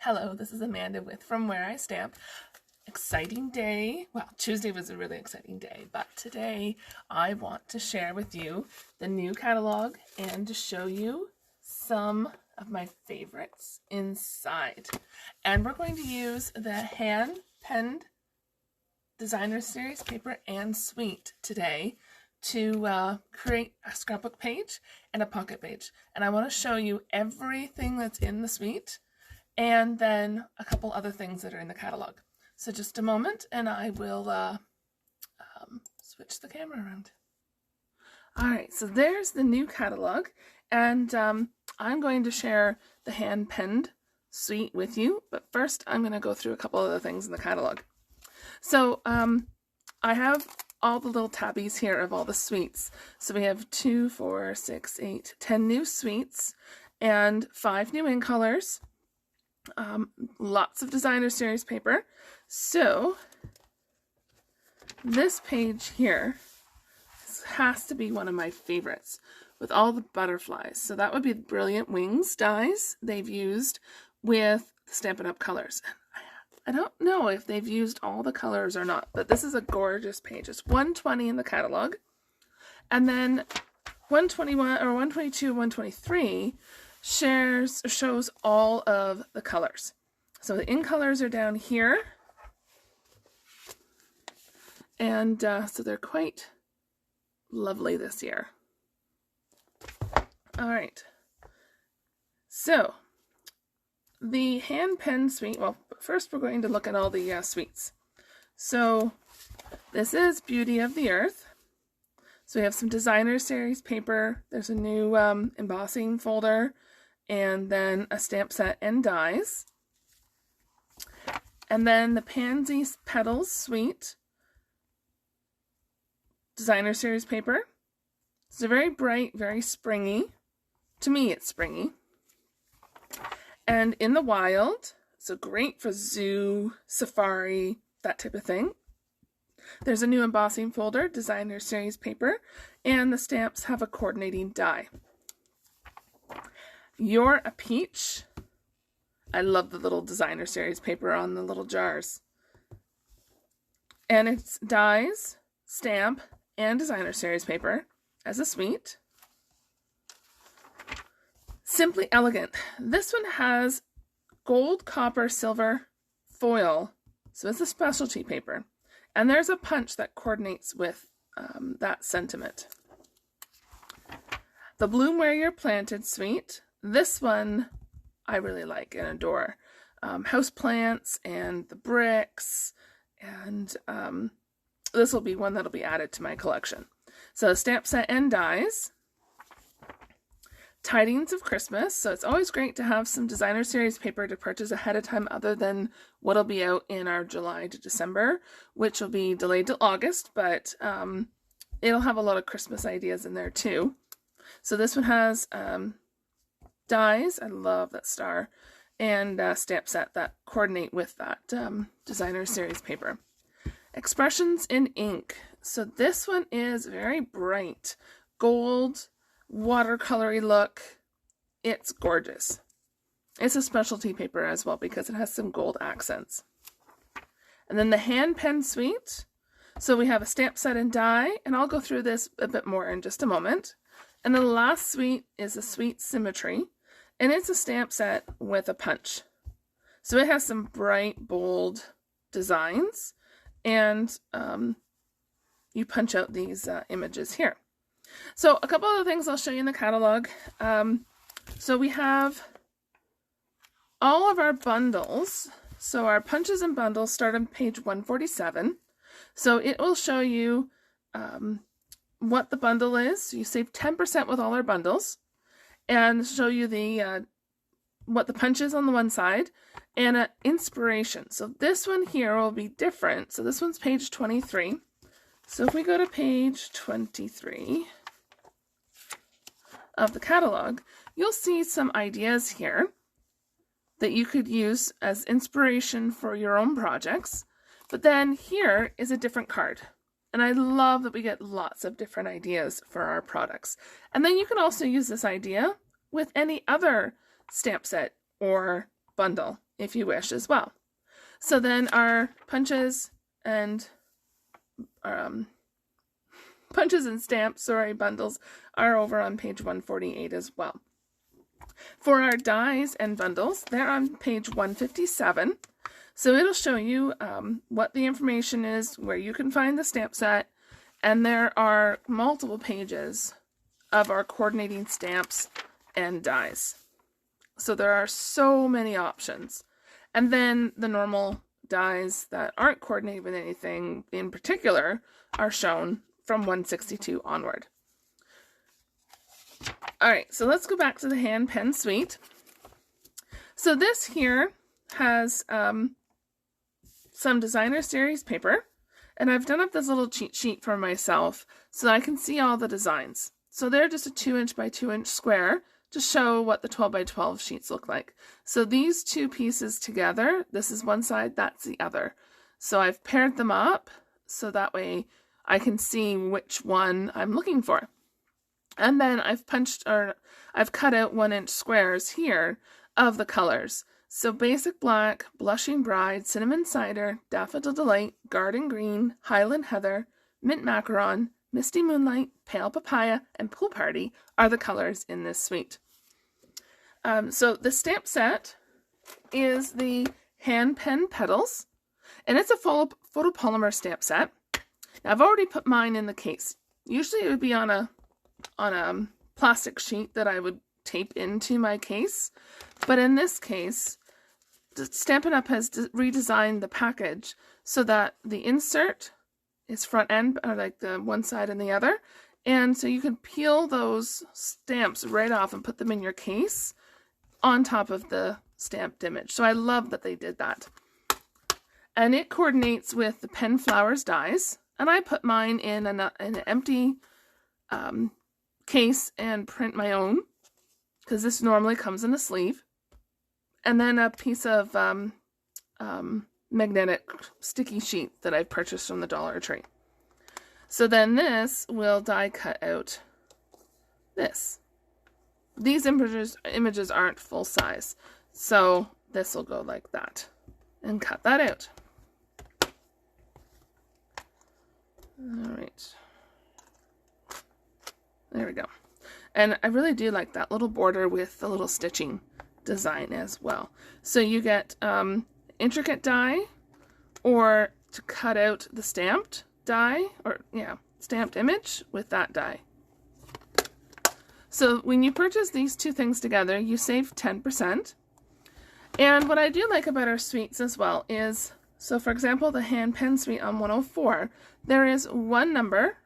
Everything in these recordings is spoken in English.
Hello, this is Amanda with From Where I Stamp. Exciting day. Well, Tuesday was a really exciting day, but today I want to share with you the new catalog and to show you some of my favorites inside. And we're going to use the hand-penned designer series paper and suite today to create a scrapbook page and a pocket page. And I want to show you everything that's in the suite and then a couple other things that are in the catalog. So just a moment and I will switch the camera around. Alright, so there's the new catalog, and I'm going to share the hand-penned suite with you, but first I'm going to go through a couple other things in the catalog. So I have all the little tabbies here of all the suites. So we have 2, 4, 6, 8, 10 new suites and 5 new ink colors. Lots of designer series paper. So this page here has to be one of my favorites with all the butterflies. So that would be the Brilliant Wings dies they've used with the Stampin' Up! Colors. I don't know if they've used all the colors or not, but this is a gorgeous page. It's 120 in the catalog. And then 121 or 122, 123 shows all of the colors. So the ink colors are down here. And so they're quite lovely this year. All right. So the hand pen suite, well, first we're going to look at all the suites. So this is Beauty of the Earth. So we have some designer series paper. There's a new embossing folder, and then a stamp set and dies. And then the Pansy Petals suite, designer series paper. It's a very bright, very springy. To me, it's springy. And In the Wild, so great for zoo, safari, that type of thing. There's a new embossing folder, designer series paper, and the stamps have a coordinating die. You're a Peach. I love the little designer series paper on the little jars. And it's dies, stamp, and designer series paper as a suite. Simply Elegant. This one has gold, copper, silver foil, so it's a specialty paper. And there's a punch that coordinates with that sentiment. The Bloom Where You're Planted suite. This one I really like and adore. House plants and the bricks, and this will be one that'll be added to my collection. So stamp set and dies. Tidings of Christmas. So it's always great to have some designer series paper to purchase ahead of time other than what'll be out in our July to December, which will be delayed till August, but it'll have a lot of Christmas ideas in there too. So this one has dies, I love that star, and stamp set that coordinate with that designer series paper. Expressions in ink. So this one is very bright, gold, watercolory look. It's gorgeous. It's a specialty paper as well because it has some gold accents. And then the hand pen suite. So we have a stamp set and die, and I'll go through this a bit more in just a moment. And then the last suite is a Sweet Symmetry, and it's a stamp set with a punch. So it has some bright, bold designs, and you punch out these images here. So a couple other things I'll show you in the catalog. So we have all of our bundles. So our punches and bundles start on page 147. So it will show you what the bundle is. So you save 10% with all our bundles, and show you the what the punch is on the one side, and an inspiration. So this one here will be different. So this one's page 23. So if we go to page 23 of the catalog, you'll see some ideas here that you could use as inspiration for your own projects. But then here is a different card. And I love that we get lots of different ideas for our products. And then you can also use this idea with any other stamp set or bundle if you wish as well. So then our punches and stamps, bundles are over on page 148 as well. For our dies and bundles, they're on page 157. So it'll show you what the information is, where you can find the stamp set, and there are multiple pages of our coordinating stamps and dies. So there are so many options. And then the normal dies that aren't coordinated with anything in particular are shown from 162 onward. Alright, so let's go back to the hand pen suite. So this here has some designer series paper, and I've done up this little cheat sheet for myself so that I can see all the designs. So they're just a 2" by 2" square to show what the 12 by 12 sheets look like. So these two pieces together, this is one side, that's the other. So I've paired them up so that way I can see which one I'm looking for. And then I've cut out 1" squares here of the colors. So Basic Black, Blushing Bride, Cinnamon Cider, Daffodil Delight, Garden Green, Highland Heather, Mint Macaron, Misty Moonlight, Pale Papaya, and Pool Party are the colors in this suite. So the stamp set is the Hand Pen Petals, and it's a photopolymer stamp set. Now, I've already put mine in the case. Usually it would be on a plastic sheet that I would tape into my case, but in this case, Stampin' Up! Has redesigned the package so that the insert is front end, or like the one side and the other, and so you can peel those stamps right off and put them in your case on top of the stamped image. So I love that they did that. And it coordinates with the Pen Flowers dies, and I put mine in an empty case and print my own, because this normally comes in a sleeve, and then a piece of magnetic sticky sheet that I've purchased from the Dollar Tree. So then this will die cut out this. These images aren't full size, so this will go like that and cut that out. Alright, there we go. And I really do like that little border with the little stitching design as well. So you get intricate die, or to cut out the stamped die, or stamped image with that die. So when you purchase these two things together, you save 10%. And what I do like about our suites as well is, so for example, the hand pen suite on 104, there is one number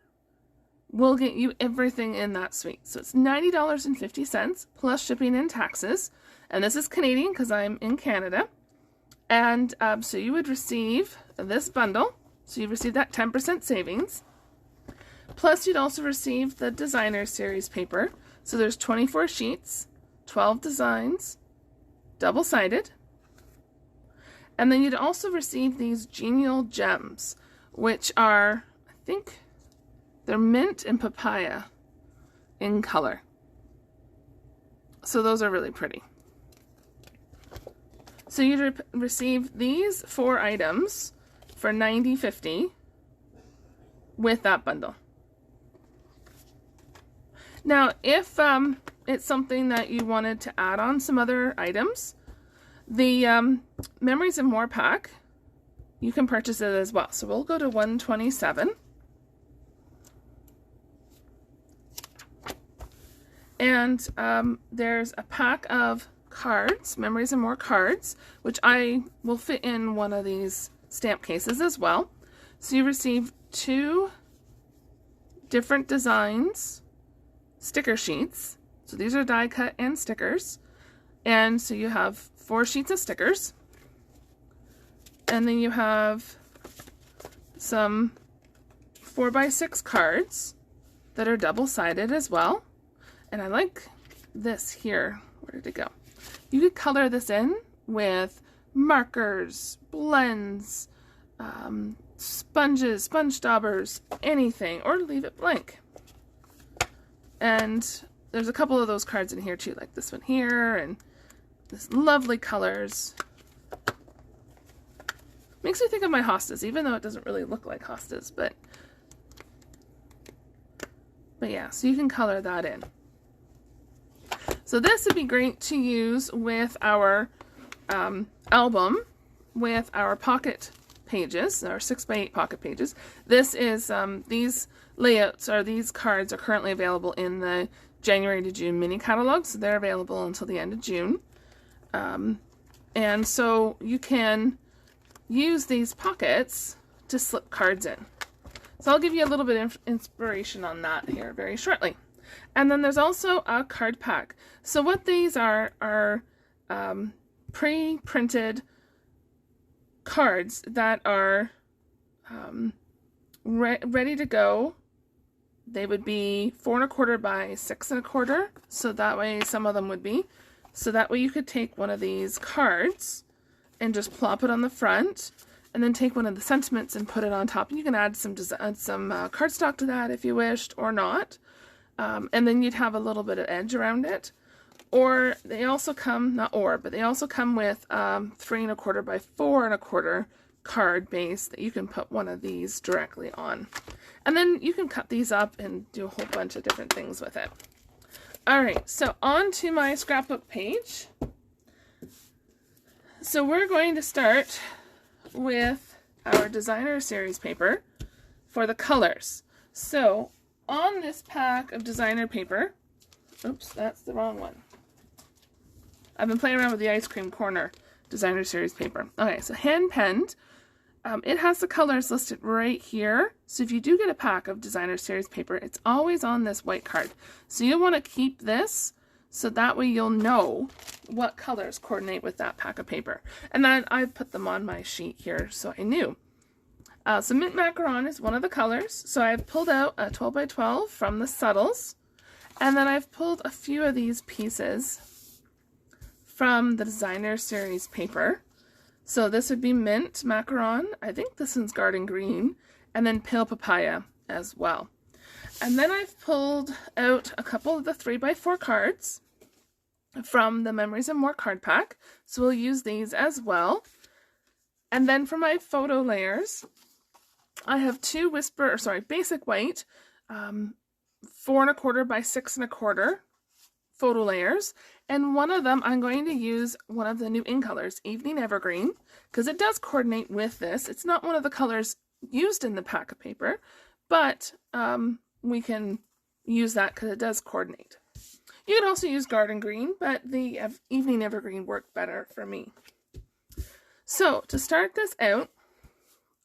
will get you everything in that suite. So it's $90.50 plus shipping and taxes. And this is Canadian because I'm in Canada. And so you would receive this bundle. So you receive that 10% savings. Plus you'd also receive the designer series paper. So there's 24 sheets, 12 designs, double-sided. And then you'd also receive these genial gems, which are, I think, they're mint and papaya in color. So those are really pretty. So you'd receive these 4 items for $90.50 with that bundle. Now, if it's something that you wanted to add on some other items, the Memories and More pack, you can purchase it as well. So we'll go to 127. And there's a pack of cards, Memories and More cards, which I will fit in one of these stamp cases as well. So you receive 2 different designs, sticker sheets. So these are die cut and stickers. And so you have 4 sheets of stickers. And then you have some 4x6 cards that are double-sided as well. And I like this here. Where did it go? You could color this in with markers, blends, sponges, sponge daubers, anything, or leave it blank. And there's a couple of those cards in here too, like this one here, and this lovely colors. Makes me think of my hostas, even though it doesn't really look like hostas, but yeah, so you can color that in. So this would be great to use with our album, with our pocket pages, our 6x8 pocket pages. This is, these layouts, or these cards, are currently available in the January to June mini catalog, so they're available until the end of June. And so you can use these pockets to slip cards in. So I'll give you a little bit of inspiration on that here very shortly. And then there's also a card pack. So what these are pre-printed cards that are ready to go. They would be 4 1/4 by 6 1/4. So that way, some of them would be. So that way you could take one of these cards and just plop it on the front, and then take one of the sentiments and put it on top. And you can add some cardstock to that if you wished, or not. And then you'd have a little bit of edge around it. Or they also come, but they also come with 3 1/4 by 4 1/4 card base that you can put one of these directly on. And then you can cut these up and do a whole bunch of different things with it. Alright, so on to my scrapbook page. So we're going to start with our designer series paper for the colors. So on this pack of designer paper, oops, that's the wrong one. I've been playing around with the Ice Cream Corner designer series paper. Okay, so hand penned. It has the colors listed right here. So if you do get a pack of designer series paper, it's always on this white card. So you'll want to keep this, so that way you'll know what colors coordinate with that pack of paper. And then I put them on my sheet here so I knew. So mint macaron is one of the colors. So I've pulled out a 12 by 12 from the Subtles. And then I've pulled a few of these pieces from the designer series paper. So this would be mint macaron. I think this one's garden green. And then pale papaya as well. And then I've pulled out a couple of the 3 by 4 cards from the Memories and More card pack. So we'll use these as well. And then for my photo layers, I have two basic white 4 1/4 by 6 1/4 photo layers. And one of them, I'm going to use one of the new in colors, Evening Evergreen, because it does coordinate with this. It's not one of the colors used in the pack of paper, but we can use that because it does coordinate. You can also use garden green, but the Evening Evergreen worked better for me. So to start this out,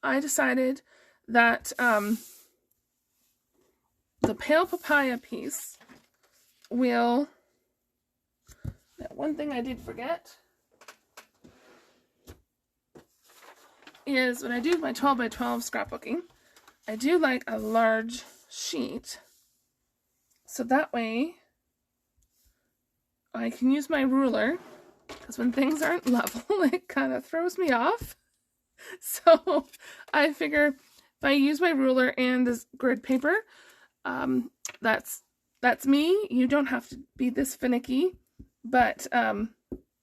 I decided that the pale papaya piece will... One thing I did forget is when I do my 12 by 12 scrapbooking, I do like a large sheet, so that way I can use my ruler, because when things aren't level, it kind of throws me off. So I figure if I use my ruler and this grid paper, that's me. You don't have to be this finicky. But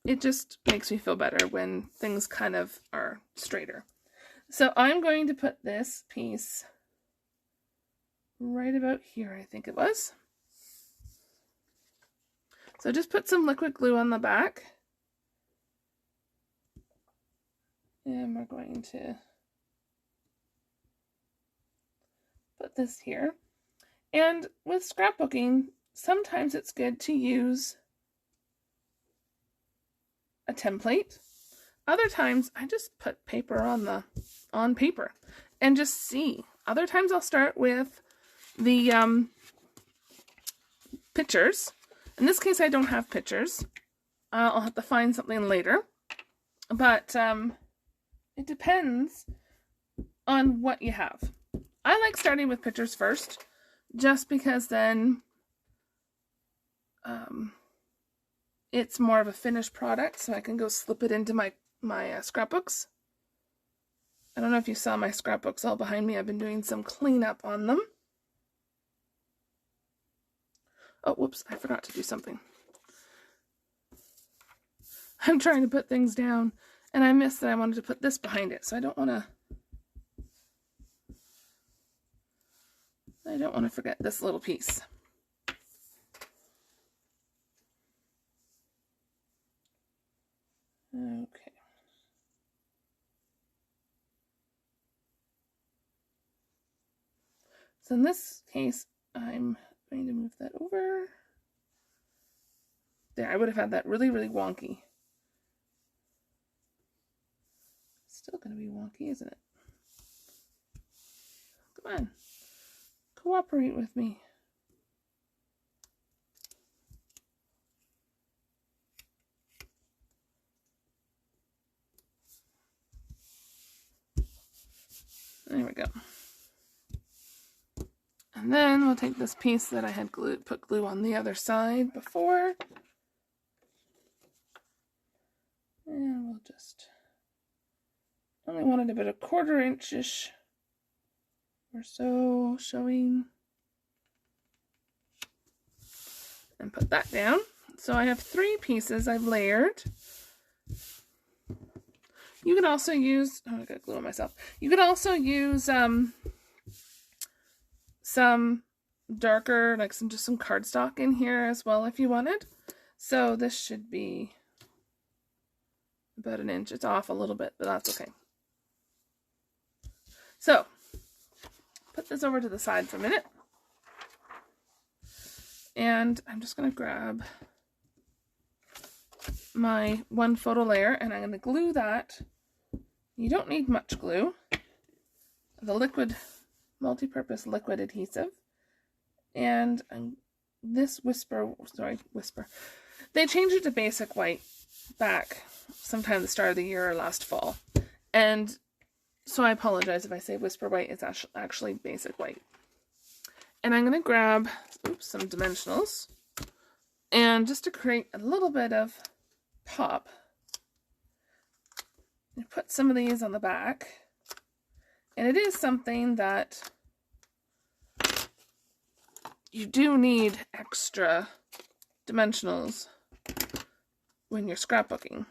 it just makes me feel better when things kind of are straighter. So I'm going to put this piece right about here, I think it was. So just put some liquid glue on the back. And we're going to put this here. And with scrapbooking, sometimes it's good to use a template. Other times I just put paper on paper and just see. Other times I'll start with the pictures. In this case I don't have pictures. I'll have to find something later. But it depends on what you have. I like starting with pictures first, just because then it's more of a finished product, so I can go slip it into my scrapbooks. I don't know if you saw my scrapbooks all behind me. I've been doing some cleanup on them. Oh, whoops, I forgot to do something. I'm trying to put things down, And I missed that I wanted to put this behind it, so I don't want to forget this little piece. Okay. So in this case, I'm going to move that over. There, I would have had that really, really wonky. Still going to be wonky, isn't it? Come on. Cooperate with me. There we go. And then we'll take this piece that I had put glue on the other side before. And we'll just, only wanted about a 1/4 inch-ish or so showing. And put that down. So I have 3 pieces I've layered. You can also use, oh, I got glue on myself. You could also use some darker, like just some cardstock in here as well if you wanted. So this should be about 1 inch. It's off a little bit, but that's okay. So put this over to the side for a minute. And I'm just going to grab my 1 photo layer and I'm going to glue that. You don't need much glue. The liquid, multi-purpose liquid adhesive. And this Whisper. They changed it to basic white back sometime at the start of the year or last fall. And so I apologize if I say Whisper white, it's actually basic white. And I'm going to grab, some dimensionals. And just to create a little bit of pop, I put some of these on the back. And it is something that you do need extra dimensionals when you're scrapbooking.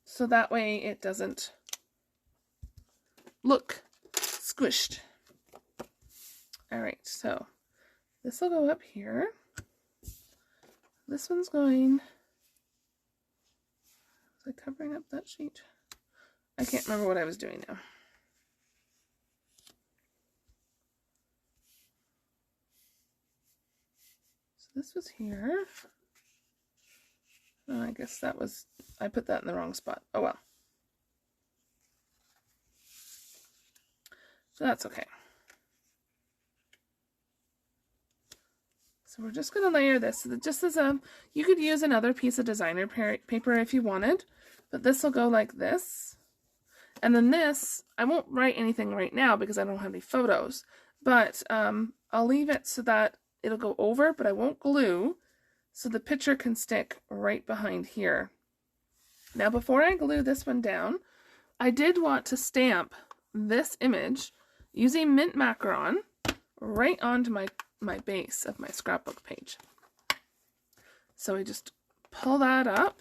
So that way it doesn't look squished. Alright, so this will go up here. This one's going, was I covering up that sheet? I can't remember what I was doing now. So this was here. Oh, I guess that was, I put that in the wrong spot. Oh well. So that's okay. So we're just going to layer this. So just as you could use another piece of designer paper if you wanted, but this will go like this. And then this, I won't write anything right now because I don't have any photos, but I'll leave it so that it'll go over, but I won't glue, so the picture can stick right behind here. Now before I glue this one down, I did want to stamp this image using mint macaron right onto my base of my scrapbook page. So I just pull that up,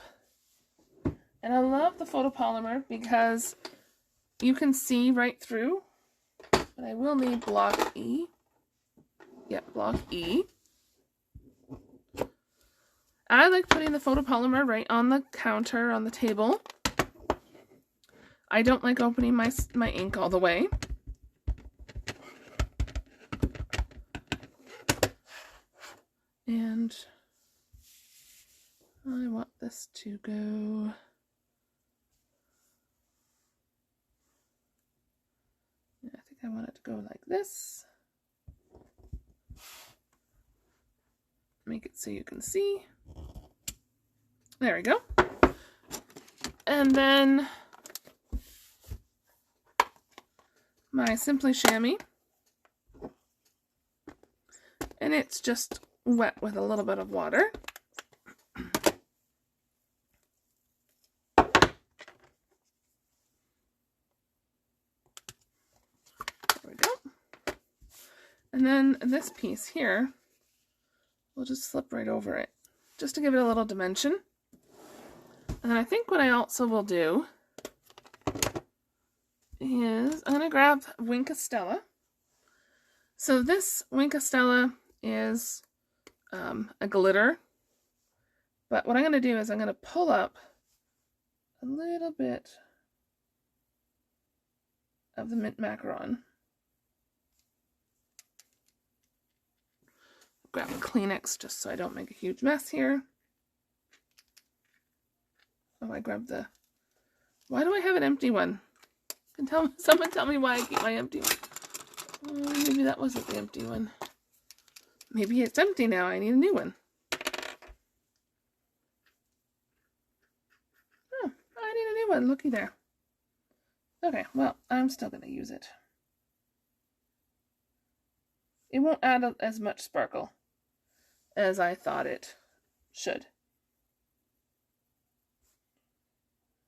and I love the photopolymer because you can see right through, but I will need block E. Yep, block E. I like putting the photopolymer right on the counter, on the table. I don't like opening my ink all the way. And I want this to go, I think I want it to go like this. Make it so you can see. There we go. And then my Simply Chamois. And it's just wet with a little bit of water. There we go. And then this piece here, we'll just slip right over it, just to give it a little dimension. And then I think what I also will do is, I'm going to grab Winkostella. So this Winkostella is a glitter, but what I'm going to do is I'm going to pull up a little bit of the mint macaron. Grab a Kleenex just so I don't make a huge mess here. Oh, I grabbed the... Why do I have an empty one? Can someone tell me why I keep my empty one? Oh, maybe that wasn't the empty one. Maybe it's empty now. I need a new one. Oh, I need a new one. Looky there. Okay, well, I'm still going to use it. It won't add as much sparkle as I thought it should.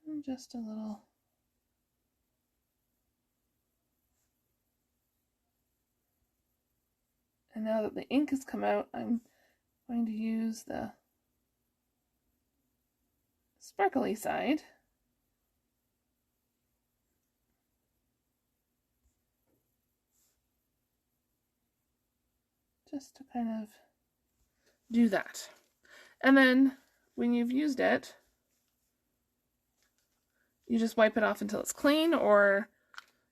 And just a little. And now that the ink has come out, I'm going to use the sparkly side. Just to kind of do that. And then when you've used it, you just wipe it off until it's clean, or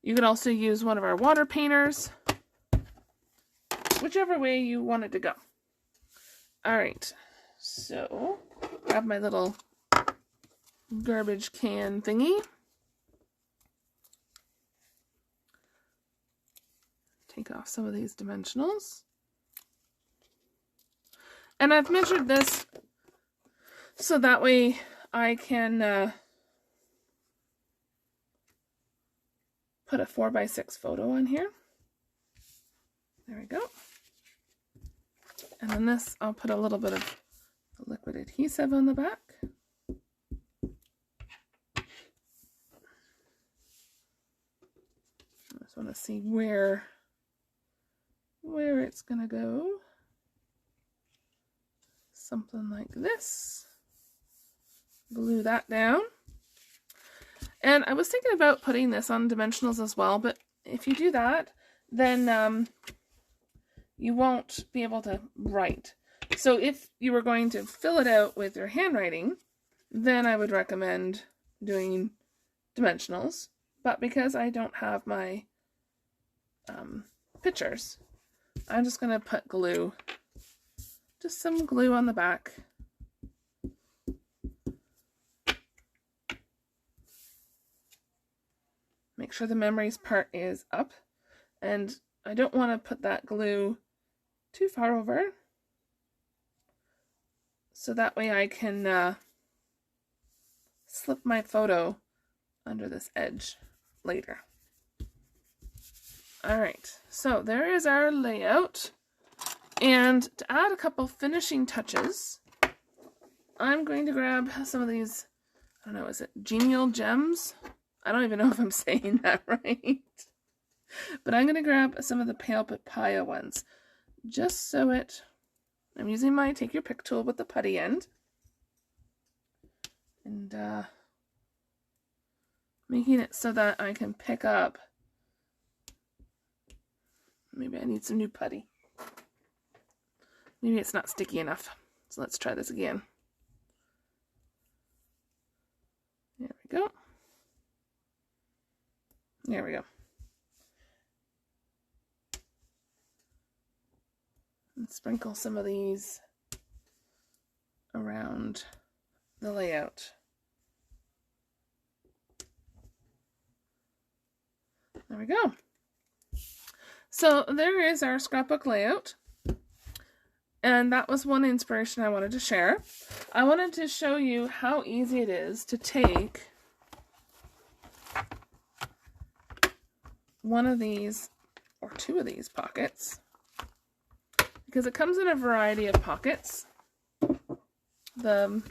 you could also use one of our water painters, whichever way you want it to go. All right, so grab my little garbage can thingy. Take off some of these dimensionals. And I've measured this so that way I can put a 4x6 photo on here. There we go. And then this, I'll put a little bit of liquid adhesive on the back. I just want to see where it's going to go. Something like this. Glue that down. And I was thinking about putting this on dimensionals as well, but if you do that, then you won't be able to write. So if you were going to fill it out with your handwriting, then I would recommend doing dimensionals. But because I don't have my pictures, I'm just going to put glue, just some glue on the back. Make sure the memories part is up, and I don't want to put that glue too far over, so that way I can slip my photo under this edge later. Alright, so there is our layout, and to add a couple finishing touches, I'm going to grab some of these, I don't know, is it Genial Gems? I don't even know if I'm saying that right. But I'm going to grab some of the Pale Papaya ones. Just so I'm using my Take Your Pick tool with the putty end. And making it so that I can pick up. Maybe I need some new putty. Maybe it's not sticky enough. So let's try this again. There we go. There we go. And sprinkle some of these around the layout. There we go. So there is our scrapbook layout. And that was one inspiration I wanted to share. I wanted to show you how easy it is to take one of these or two of these pockets, because it comes in a variety of pockets. The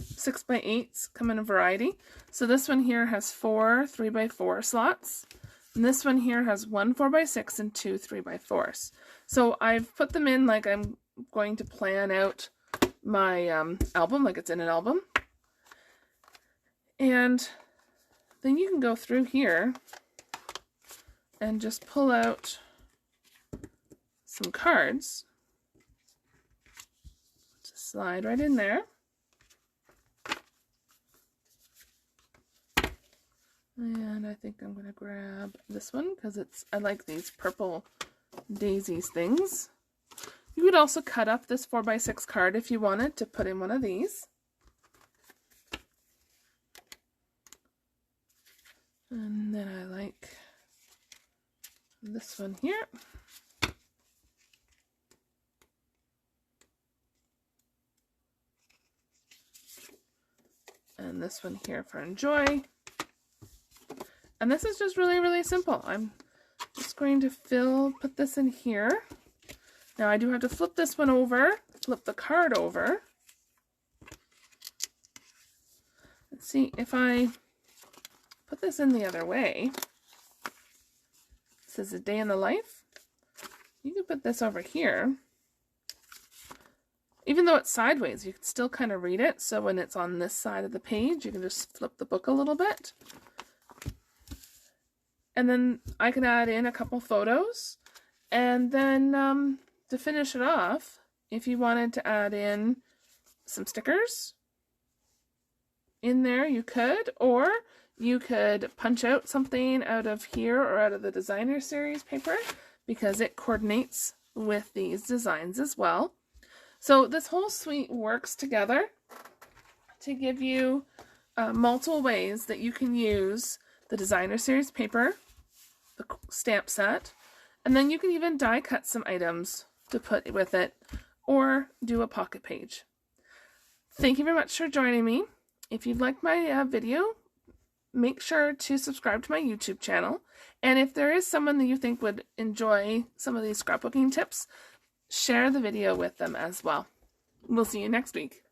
6x8s come in a variety. So this one here has 4 3x4 slots, and this one here has 1 4x6 and 2 3x4s. So I've put them in like I'm going to plan out my album, like it's in an album. And then you can go through here and just pull out some cards. Just slide right in there. And I think I'm going to grab this one because I like these purple daisies things. You could also cut up this 4x6 card if you wanted to put in one of these. And then I like this one here. And this one here for enjoy. And this is just really, really simple. I'm just going to put this in here. Now I do have to flip this one over, flip the card over. Let's see if I put this in the other way. This is a day in the life. You can put this over here. Even though it's sideways, you can still kind of read it. So when it's on this side of the page, you can just flip the book a little bit. And then I can add in a couple photos. And then to finish it off, if you wanted to add in some stickers in there, you could. Or you could punch out something out of here or out of the designer series paper because it coordinates with these designs as well. So this whole suite works together to give you multiple ways that you can use the designer series paper, the stamp set, and then you can even die cut some items to put with it or do a pocket page. Thank you very much for joining me. If you'd like my video, make sure to subscribe to my YouTube channel. And if there is someone that you think would enjoy some of these scrapbooking tips, share the video with them as well. We'll see you next week.